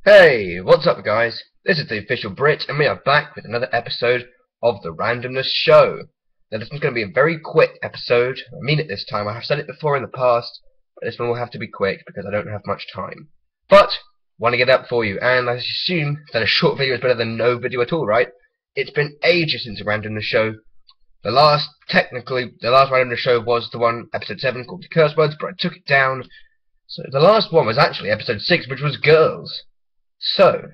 Hey, what's up guys? This is the official Brit and we are back with another episode of the Randomness Show. Now this one's going to be a very quick episode. I mean it this time. I have said it before in the past, but this one will have to be quick because I don't have much time. But, want to get that for you, and I assume that a short video is better than no video at all, right? It's been ages since a Randomness Show. The last Randomness Show was the one, episode 7, called The Curse Words, but I took it down. So the last one was actually episode 6, which was Girls. So,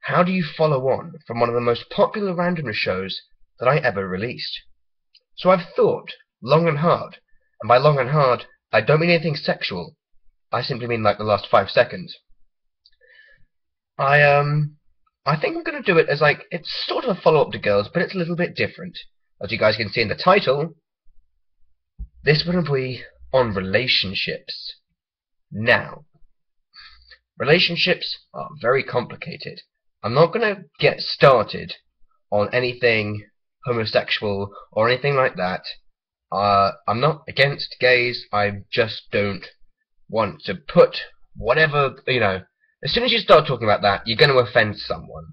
how do you follow on from one of the most popular randomness shows that I ever released? So I've thought long and hard, and by long and hard, I don't mean anything sexual. I simply mean like the last 5 seconds. I think I'm going to do it as it's sort of a follow-up to Girls, but it's a little bit different. As you guys can see in the title, this one will be on relationships. Now, relationships are very complicated. I'm not going to get started on anything homosexual or anything like that. I'm not against gays. I just don't want to put whatever, as soon as you start talking about that, you're going to offend someone.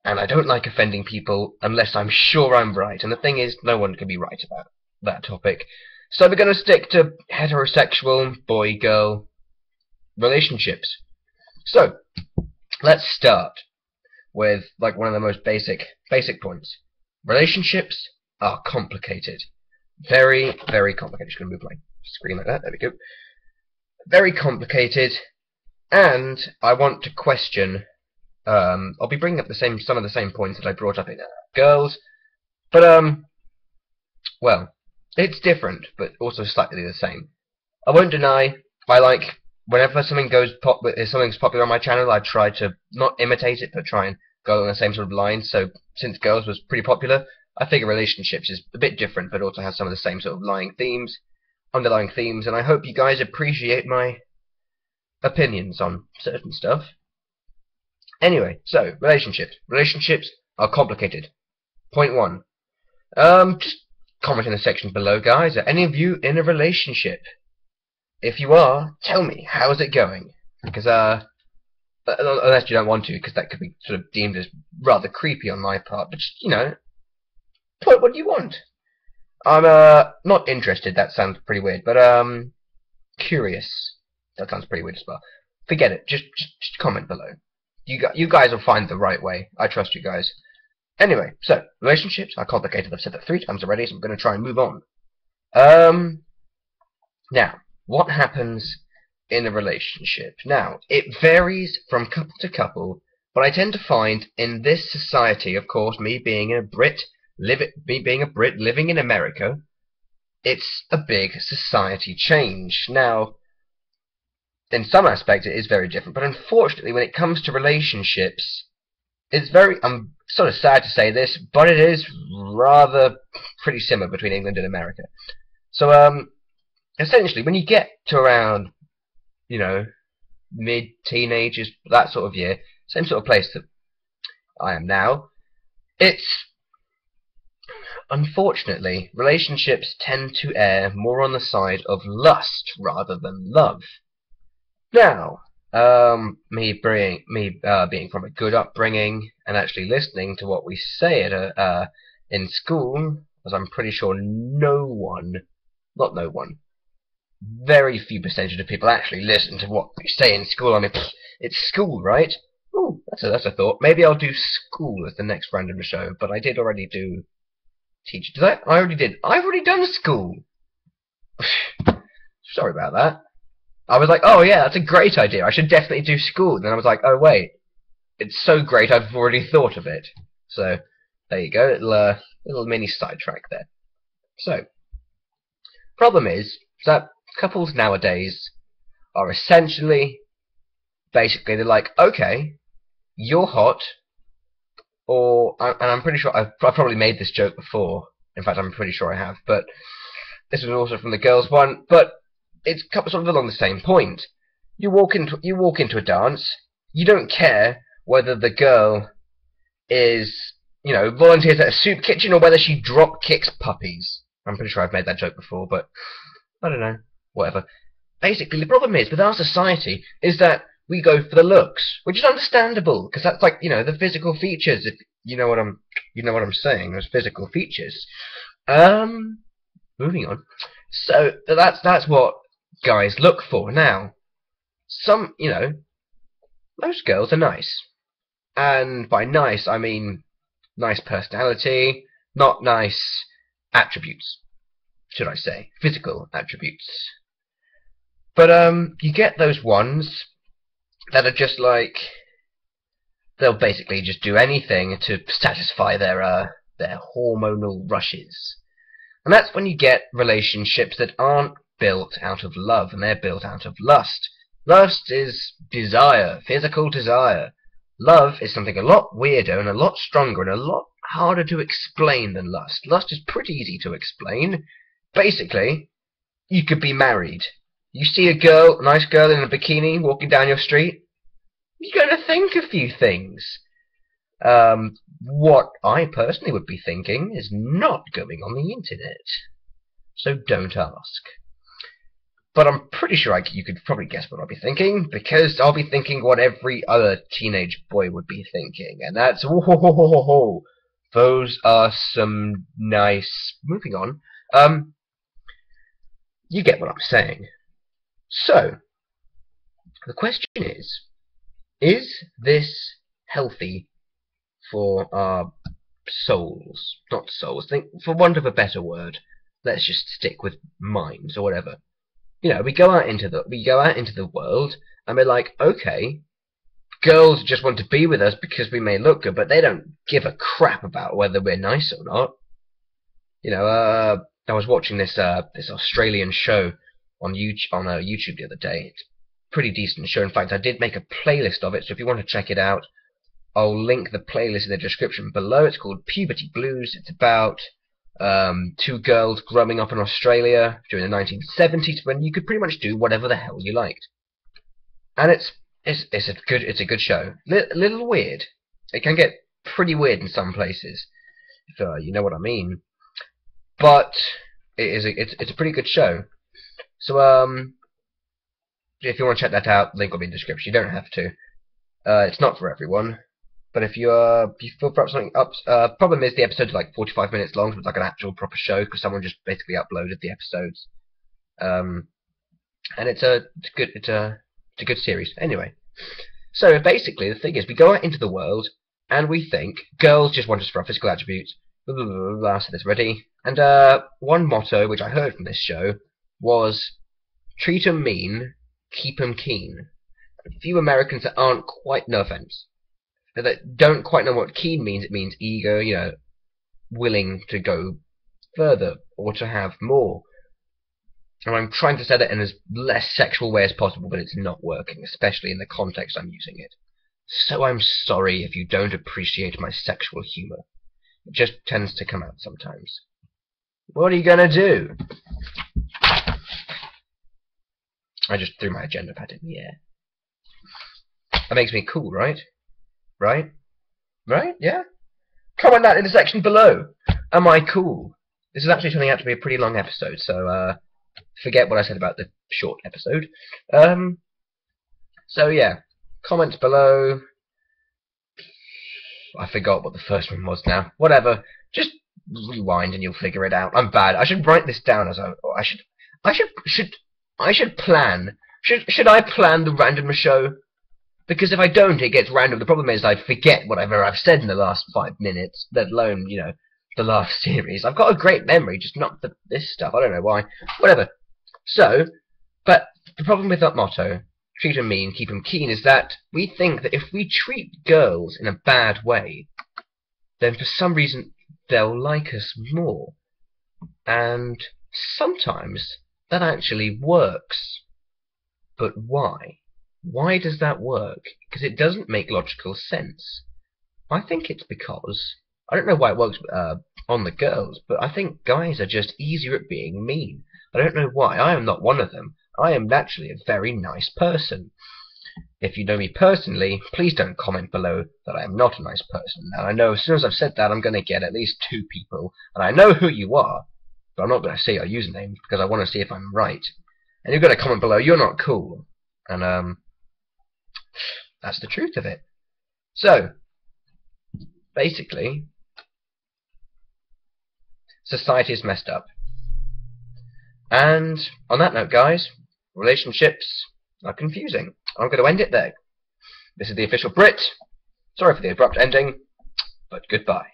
And I don't like offending people unless I'm sure I'm right. And the thing is, no one can be right about that topic. So we're going to stick to heterosexual, boy-girl relationships. So, let's start with one of the most basic points. Relationships are complicated. Very, very complicated. Just going to move my screen like that. There we go. Very complicated, and I want to question. I'll be bringing up some of the same points that I brought up in Girls, but well, it's different, but also slightly the same. I won't deny whenever something's popular on my channel, I try to not imitate it, but try and go on the same sort of line. So, since Girls was pretty popular, I figure relationships is a bit different, but also has some of the same sort of underlying themes, and I hope you guys appreciate my opinions on certain stuff. Anyway, so, relationships. Relationships are complicated. Point 1. Just comment in the section below, guys. Are any of you in a relationship? If you are, tell me, how's it going? Because, unless you don't want to, because that could be sort of deemed as rather creepy on my part, but just, put what you want. I'm, not interested, that sounds pretty weird, but, curious. That sounds pretty weird as well. Forget it, just comment below. You guys will find the right way. I trust you guys. Anyway, so, relationships are complicated. I've said that 3 times already, so I'm going to try and move on. Now, what happens in a relationship? Now, it varies from couple to couple, but I tend to find in this society, of course, me being a Brit living in America, it's a big society change. Now, in some aspects it is very different, but unfortunately when it comes to relationships, I'm sort of sad to say this, but it is rather pretty similar between England and America. So, essentially, when you get to around, mid-teenagers, that sort of year, same sort of place that I am now, unfortunately, relationships tend to err more on the side of lust rather than love. Now, me being from a good upbringing and actually listening to what we say in school, as I'm pretty sure very few percentage of people actually listen to what we say in school. I mean, it's school, right? Ooh, that's a thought. Maybe I'll do school as the next random show, but I did already do teacher. Did I? I already did. I've already done school. Sorry about that. I was like, oh yeah, that's a great idea. I should definitely do school. And then I was like, oh wait, it's so great I've already thought of it. So, there you go, little mini sidetrack there. So, problem is that couples nowadays are essentially, basically, they're like, okay, you're hot, and I'm pretty sure I've probably made this joke before. In fact, I'm pretty sure I have, but this was also from the Girls one, but it's sort of along the same point. You walk into a dance, you don't care whether the girl is, volunteers at a soup kitchen or whether she drop kicks puppies. I'm pretty sure I've made that joke before, but I don't know, whatever. Basically, the problem is with our society is that we go for the looks, which is understandable because that's like, you know, the physical features. If you know what I'm saying, those physical features. Moving on. So that's what guys look for. Now, some, you know, most girls are nice, and by nice I mean nice personality, not nice attributes, should I say, physical attributes. But you get those ones that are just like, they'll basically just do anything to satisfy their hormonal rushes. And that's when you get relationships that aren't built out of love, and they're built out of lust. Lust is desire, physical desire. Love is something a lot weirder and a lot stronger and a lot harder to explain than lust. Lust is pretty easy to explain. Basically, you could be married. You see a girl, a nice girl in a bikini walking down your street, you're going to think a few things. What I personally would be thinking is not going on the internet. So don't ask. But I'm pretty sure you could probably guess what I'll be thinking, because I'll be thinking what every other teenage boy would be thinking, and that's, whoa, those are some nice... Moving on. You get what I'm saying. So, the question is this healthy for our souls? Not souls, think, for want of a better word, let's just stick with minds or whatever. You know, we go out into the world and we're like, okay, girls just want to be with us because we may look good, but they don't give a crap about whether we're nice or not. You know, I was watching this Australian show on YouTube the other day. It's a pretty decent show. In fact, I did make a playlist of it, so if you want to check it out, I'll link the playlist in the description below. It's called Puberty Blues. It's about two girls growing up in Australia during the 1970s, when you could pretty much do whatever the hell you liked. And it's a good show. A little weird. It can get pretty weird in some places, if you know what I mean. But it's a pretty good show. So if you want to check that out, link will be in the description. You don't have to. It's not for everyone. But if you feel perhaps something up, problem is the episode's like 45 minutes long, so it's like an actual proper show because someone just basically uploaded the episodes. And it's a good series. Anyway, so basically the thing is, we go out into the world and we think girls just want us for our physical attributes. Blah, blah, blah, blah, so that's ready. And one motto which I heard from this show was, treat 'em mean, keep 'em keen. A few Americans that aren't quite, no offense, that don't quite know what keen means. It means eager, you know, willing to go further or to have more. And I'm trying to say that in as less sexual way as possible, but it's not working, especially in the context I'm using it. So I'm sorry if you don't appreciate my sexual humor. It just tends to come out sometimes. What are you gonna do? I just threw my agenda pad in the air. That makes me cool, right? Right? Right? Yeah? Comment that in the section below. Am I cool? This is actually turning out to be a pretty long episode, so forget what I said about the short episode. So yeah, comments below. I forgot what the first one was now. Whatever. Just rewind and you'll figure it out. I'm bad. I should write this down as I should plan. Should I plan the Randomness show? Because if I don't, it gets random. The problem is I'd forget whatever I've said in the last 5 minutes, let alone, you know, the last series. I've got a great memory, just not this stuff. I don't know why. Whatever. So, but the problem with that motto, treat 'em mean, keep 'em keen, is that we think that if we treat girls in a bad way, then for some reason they'll like us more. And sometimes that actually works. But why? Why does that work? Because it doesn't make logical sense. I think it's because, I don't know why it works on the girls, but I think guys are just easier at being mean. I don't know why. I am not one of them. I am naturally a very nice person. If you know me personally, please don't comment below that I am not a nice person. And I know as soon as I've said that, I'm going to get at least 2 people, and I know who you are, but I'm not going to say your usernames because I want to see if I'm right. And you're going to comment below, you're not cool. And That's the truth of it. So, basically, society is messed up. And on that note, guys, relationships are confusing. I'm going to end it there. This is the official Brit. Sorry for the abrupt ending, but goodbye.